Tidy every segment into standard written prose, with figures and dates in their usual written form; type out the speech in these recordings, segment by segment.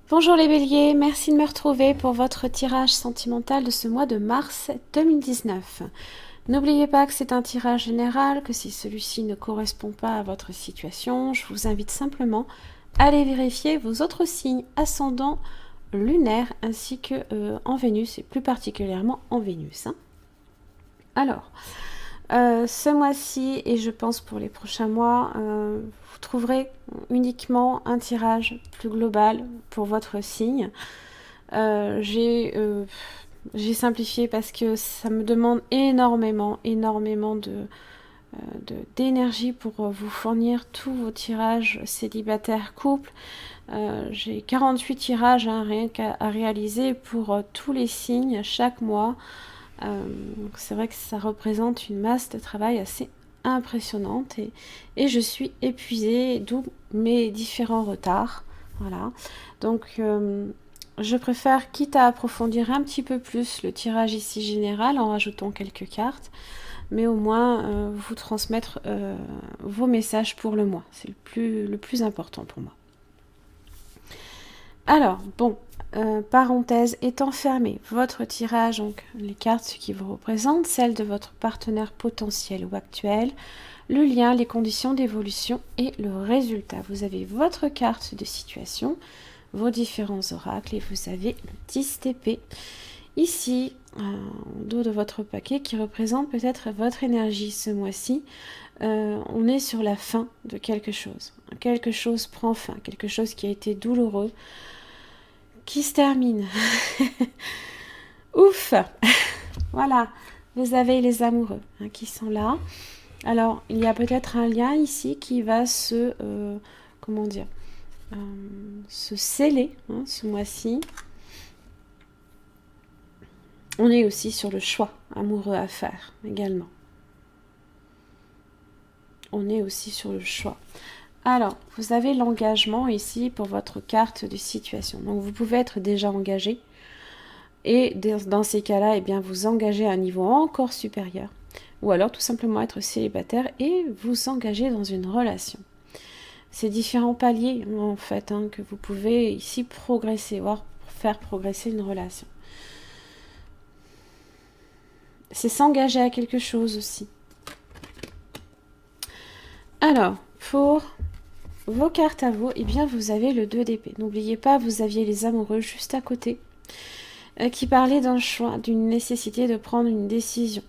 Bonjour les béliers, merci de me retrouver pour votre tirage sentimental de ce mois de mars 2019. N'oubliez pas que c'est un tirage général, que si celui-ci ne correspond pas à votre situation, je vous invite simplement à aller vérifier vos autres signes ascendants lunaires ainsi que en Vénus et plus particulièrement en Vénus. Alors, ce mois-ci et je pense pour les prochains mois, vous trouverez uniquement un tirage plus global pour votre signe. J'ai simplifié parce que ça me demande énormément d'énergie pour vous fournir tous vos tirages célibataires couples. J'ai 48 tirages rien qu'à réaliser pour tous les signes chaque mois. C'est vrai que ça représente une masse de travail assez impressionnante et je suis épuisée, d'où mes différents retards. Voilà. Donc je préfère, quitte à approfondir un petit peu plus le tirage ici général en rajoutant quelques cartes, mais au moins vous transmettre vos messages pour le mois. C'est le plus important pour moi. Alors, bon, parenthèse étant fermée, votre tirage, donc les cartes qui vous représentent, celles de votre partenaire potentiel ou actuel, le lien, les conditions d'évolution et le résultat. Vous avez votre carte de situation, vos différents oracles et vous avez le 10 d'épée. Ici, en dos de votre paquet qui représente peut-être votre énergie ce mois-ci, on est sur la fin de quelque chose. Quelque chose prend fin, quelque chose qui a été douloureux, qui se termine. Ouf. Voilà, vous avez les amoureux qui sont là. Alors, il y a peut-être un lien ici qui va se sceller ce mois-ci. On est aussi sur le choix amoureux à faire également. On est aussi sur le choix. Alors, vous avez l'engagement ici pour votre carte de situation. Donc, vous pouvez être déjà engagé. Et dans ces cas-là, eh bien, vous engagez à un niveau encore supérieur. Ou alors, tout simplement être célibataire et vous engager dans une relation. C'est différents paliers, en fait, que vous pouvez ici progresser, voire faire progresser une relation. C'est s'engager à quelque chose aussi. Alors, pour vos cartes à vous, eh bien, vous avez le 2 d'épée. N'oubliez pas, vous aviez les amoureux juste à côté, qui parlaient d'un choix, d'une nécessité de prendre une décision.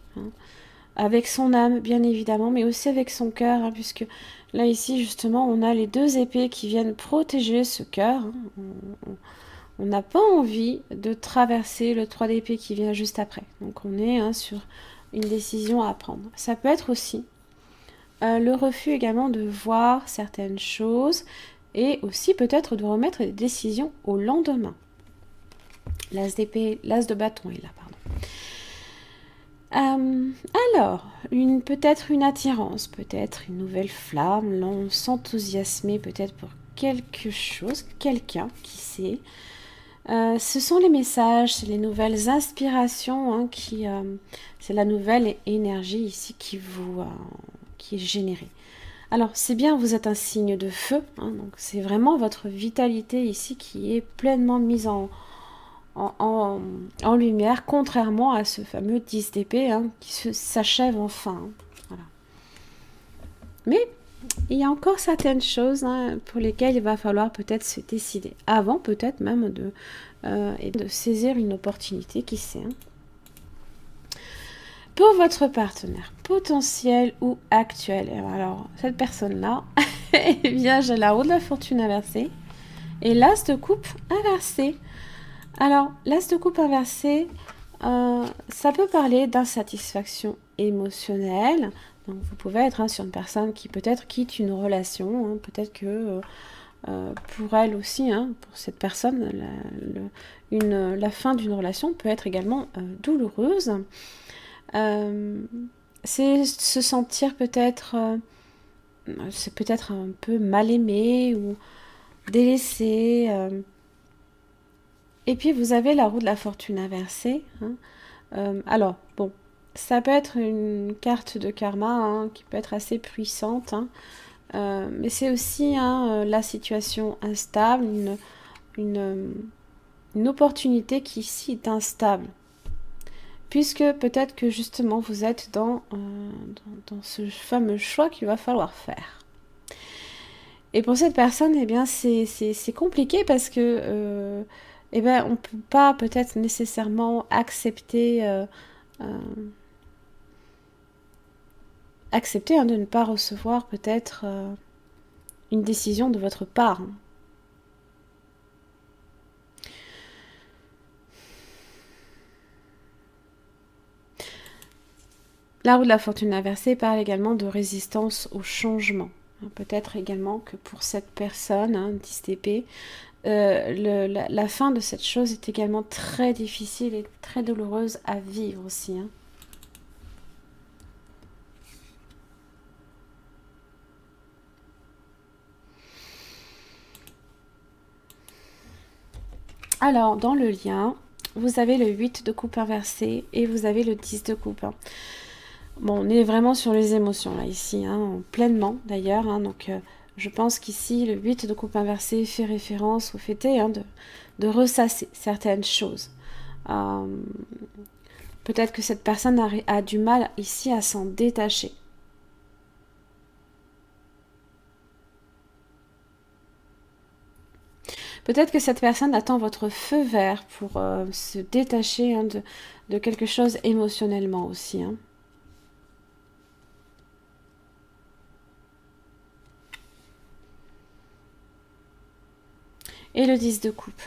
Avec son âme, bien évidemment, mais aussi avec son cœur, puisque là, ici, justement, on a les 2 épées qui viennent protéger ce cœur. On n'a pas envie de traverser le 3 d'épée qui vient juste après. Donc, on est sur une décision à prendre. Ça peut être aussi le refus également de voir certaines choses et aussi peut-être de remettre des décisions au lendemain. L'as d'épée, l'as de bâton est là, pardon. Alors, peut-être une attirance, peut-être une nouvelle flamme, s'enthousiasmer peut-être pour quelque chose, quelqu'un, qui sait. Ce sont les messages, c'est les nouvelles inspirations, c'est la nouvelle énergie ici qui est générée. Alors, c'est bien, vous êtes un signe de feu, donc c'est vraiment votre vitalité ici qui est pleinement mise en lumière, contrairement à ce fameux 10 d'épée qui s'achève enfin. Voilà. Mais il y a encore certaines choses pour lesquelles il va falloir peut-être se décider, avant peut-être même de saisir une opportunité, qui sait. Pour votre partenaire potentiel ou actuel, alors cette personne-là, eh bien j'ai la roue de la fortune inversée et l'as de coupe inversé. Alors, l'as de coupe inversé, ça peut parler d'insatisfaction émotionnelle. Donc, vous pouvez être sur une personne qui peut-être quitte une relation. Peut-être que pour elle aussi, pour cette personne, la fin d'une relation peut être également douloureuse. C'est se sentir peut-être un peu mal aimé ou délaissé. Et puis vous avez la roue de la fortune inversée. Alors, bon, ça peut être une carte de karma qui peut être assez puissante. Mais c'est aussi la situation instable, une opportunité qui ici est instable. Puisque peut-être que justement vous êtes dans ce fameux choix qu'il va falloir faire. Et pour cette personne, eh bien, c'est compliqué parce que eh ben, on ne peut pas peut-être nécessairement accepter, de ne pas recevoir peut-être une décision de votre part. La roue de la fortune inversée parle également de résistance au changement. Peut-être également que pour cette personne, 10 d'épée, la fin de cette chose est également très difficile et très douloureuse à vivre aussi. Alors, dans le lien, vous avez le 8 de coupe inversé et vous avez le 10 de coupe. Bon, on est vraiment sur les émotions là, ici, pleinement d'ailleurs. Donc, je pense qu'ici, le 8 de coupe inversé fait référence au fait de ressasser certaines choses. Peut-être que cette personne a du mal ici à s'en détacher. Peut-être que cette personne attend votre feu vert pour se détacher de quelque chose émotionnellement aussi. Et le 10 de coupe.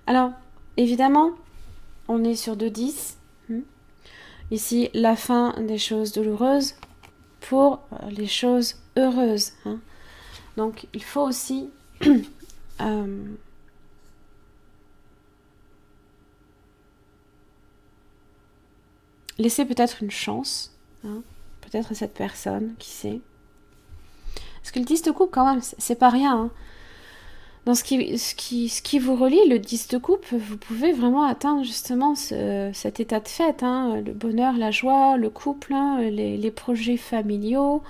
Alors, évidemment, on est sur 2-10. Ici, la fin des choses douloureuses pour les choses heureuses. Donc, il faut aussi laisser peut-être une chance, peut-être à cette personne, qui sait. Parce que le 10 de coupe, quand même, c'est pas rien. Dans ce qui vous relie, le 10 de coupe, vous pouvez vraiment atteindre justement cet état de fait, le bonheur, la joie, le couple, les projets familiaux.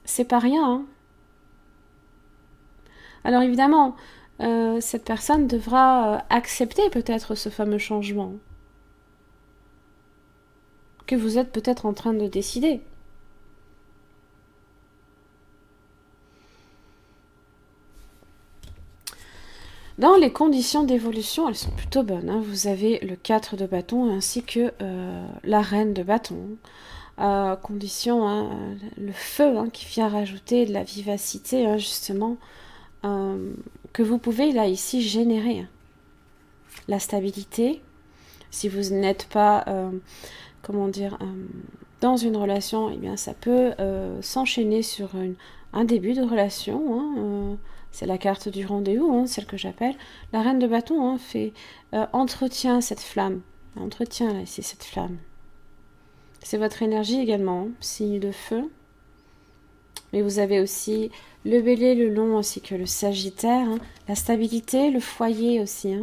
C'est pas rien. Alors évidemment, cette personne devra accepter peut-être ce fameux changement que vous êtes peut-être en train de décider. Dans les conditions d'évolution, elles sont plutôt bonnes. Vous avez le 4 de bâton ainsi que la reine de bâton. Condition, le feu qui vient rajouter de la vivacité, justement, que vous pouvez là ici générer. La stabilité, si vous n'êtes pas, dans une relation, eh bien ça peut s'enchaîner sur un début de relation. C'est la carte du rendez-vous, celle que j'appelle. La reine de bâton fait entretient cette flamme. Entretient là ici cette flamme. C'est votre énergie également, signe de feu. Mais vous avez aussi le bélier, le lion, ainsi que le sagittaire. La stabilité, le foyer aussi.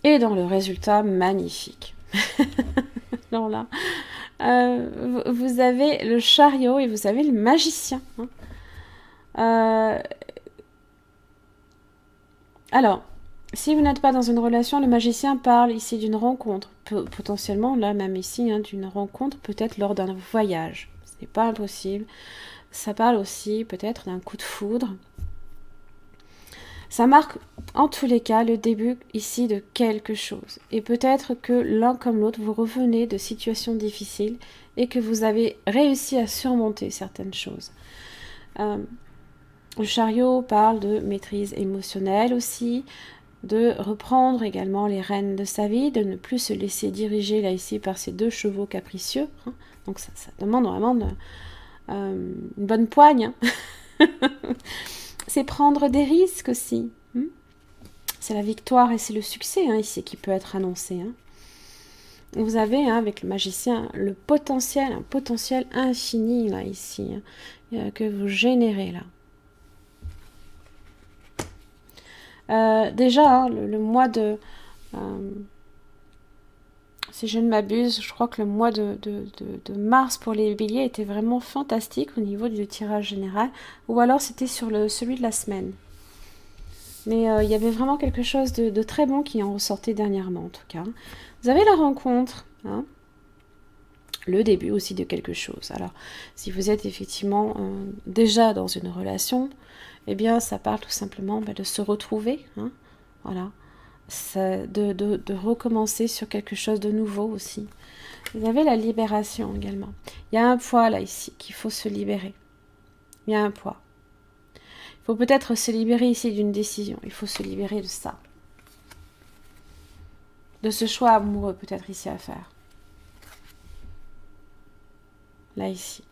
Et dans le résultat, magnifique. Alors là, vous avez le chariot et vous avez le magicien. Alors, si vous n'êtes pas dans une relation, le magicien parle ici d'une rencontre. Potentiellement, là même ici, d'une rencontre peut-être lors d'un voyage. Ce n'est pas impossible. Ça parle aussi peut-être d'un coup de foudre. Ça marque en tous les cas le début ici de quelque chose. Et peut-être que l'un comme l'autre, vous revenez de situations difficiles et que vous avez réussi à surmonter certaines choses. Le chariot parle de maîtrise émotionnelle aussi, de reprendre également les rênes de sa vie, de ne plus se laisser diriger là ici par ces 2 chevaux capricieux. Donc ça demande vraiment une bonne poigne. C'est prendre des risques aussi. C'est la victoire et c'est le succès ici qui peut être annoncé. Vous avez avec le magicien un potentiel infini là ici que vous générez là. Déjà le mois de Si je ne m'abuse, je crois que le mois de mars pour les béliers était vraiment fantastique au niveau du tirage général. Ou alors c'était sur celui de la semaine. Mais il y avait vraiment quelque chose de très bon qui en ressortait dernièrement en tout cas. Vous avez la rencontre, hein, le début aussi de quelque chose. Alors, si vous êtes effectivement déjà dans une relation, eh bien, ça parle tout simplement de se retrouver, hein, voilà, de recommencer sur quelque chose de nouveau aussi. Vous avez la libération également. Il y a un poids là ici qu'il faut se libérer. Il y a un poids. Il faut peut-être se libérer ici d'une décision. Il faut se libérer de ça. De ce choix amoureux peut-être ici à faire. Là, ici.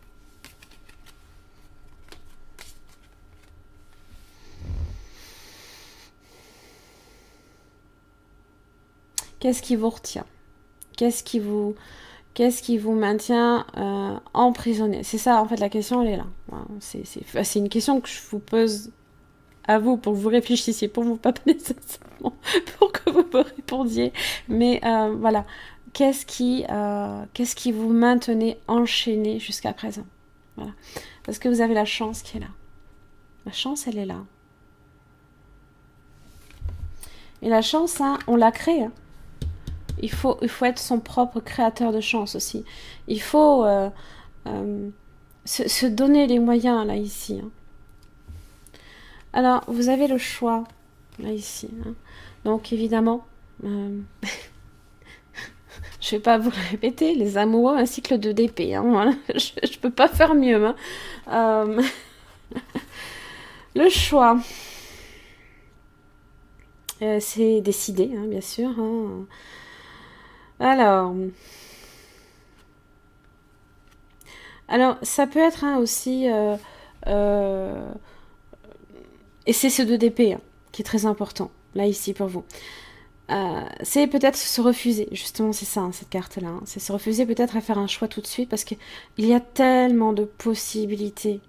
Qu'est-ce qui vous retient? Qu'est-ce qui vous maintient emprisonné? C'est ça, en fait, la question, elle est là. C'est une question que je vous pose à vous pour que vous réfléchissiez, pour vous pas nécessairement pour que vous me répondiez. Mais voilà, qu'est-ce qui vous maintenait enchaîné jusqu'à présent? Voilà, parce que vous avez la chance qui est là. La chance, elle est là. Et la chance, hein, on la crée. Hein. Il faut être son propre créateur de chance aussi. Il faut se donner les moyens, là, ici. Hein. Alors, vous avez le choix, là, ici. Hein. Donc, évidemment, je ne vais pas vous le répéter, les amoureux, un cycle de d'épée. Hein, voilà. Je ne peux pas faire mieux. Hein. Le choix, c'est décidé, hein, bien sûr. Hein. Alors, ça peut être hein, aussi... et c'est ce 2 d'épée hein, qui est très important, là, ici, pour vous. C'est peut-être se refuser, justement, c'est ça, hein, cette carte-là. Hein. C'est se refuser peut-être à faire un choix tout de suite, parce qu'il y a tellement de possibilités,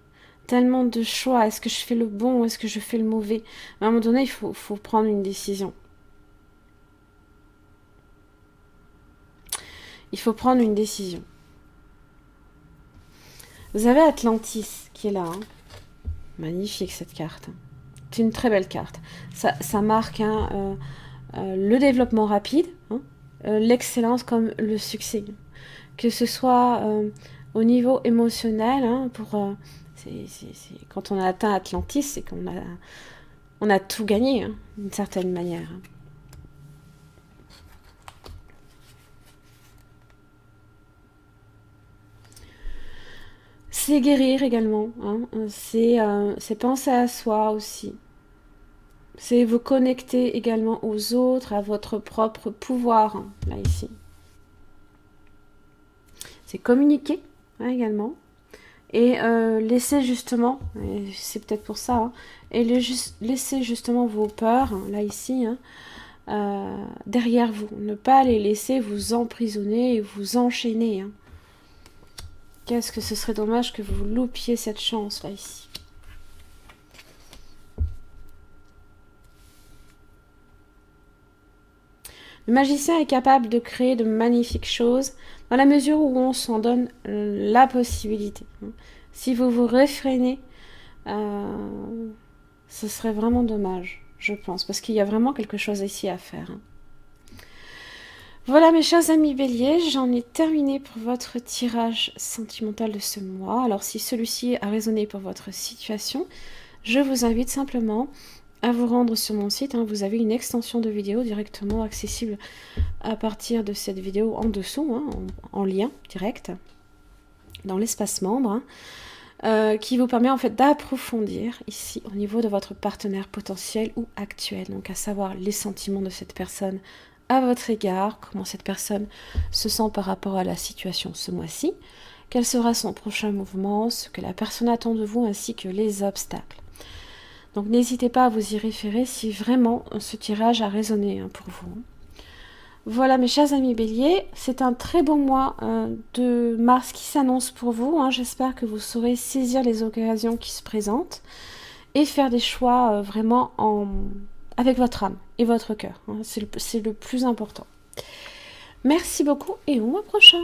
tellement de choix. Est-ce que je fais le bon ou est-ce que je fais le mauvais? À un moment donné, il faut prendre une décision. Il faut prendre une décision. Vous avez Atlantis qui est là. Hein. Magnifique cette carte. C'est une très belle carte. Ça marque hein, le développement rapide, hein, l'excellence comme le succès. Que ce soit au niveau émotionnel, hein, quand on a atteint Atlantis, c'est on a tout gagné, hein, d'une certaine manière. Hein. C'est guérir également, hein. C'est penser à soi aussi. C'est vous connecter également aux autres, à votre propre pouvoir, hein, là ici. C'est communiquer hein, également. Et laisser justement, c'est peut-être pour ça, hein, et laisser justement vos peurs, hein, là ici, hein, derrière vous. Ne pas les laisser vous emprisonner et vous enchaîner. Hein. Qu'est-ce que ce serait dommage que vous loupiez cette chance, là, ici. Le magicien est capable de créer de magnifiques choses dans la mesure où on s'en donne la possibilité. Si vous vous réfrénez, ce serait vraiment dommage, je pense, parce qu'il y a vraiment quelque chose ici à faire. Hein. Voilà mes chers amis béliers, j'en ai terminé pour votre tirage sentimental de ce mois. Alors si celui-ci a résonné pour votre situation, je vous invite simplement à vous rendre sur mon site. Hein. Vous avez une extension de vidéo directement accessible à partir de cette vidéo en dessous, hein, en lien direct, dans l'espace membre, hein, qui vous permet en fait d'approfondir ici au niveau de votre partenaire potentiel ou actuel. Donc à savoir les sentiments de cette personne à votre égard, comment cette personne se sent par rapport à la situation ce mois-ci, quel sera son prochain mouvement, ce que la personne attend de vous, ainsi que les obstacles. Donc n'hésitez pas à vous y référer si vraiment ce tirage a résonné hein, pour vous. Voilà mes chers amis béliers, c'est un très bon mois de mars qui s'annonce pour vous. Hein. J'espère que vous saurez saisir les occasions qui se présentent et faire des choix vraiment avec votre âme et votre cœur. Hein. C'est le plus important. Merci beaucoup et au mois prochain.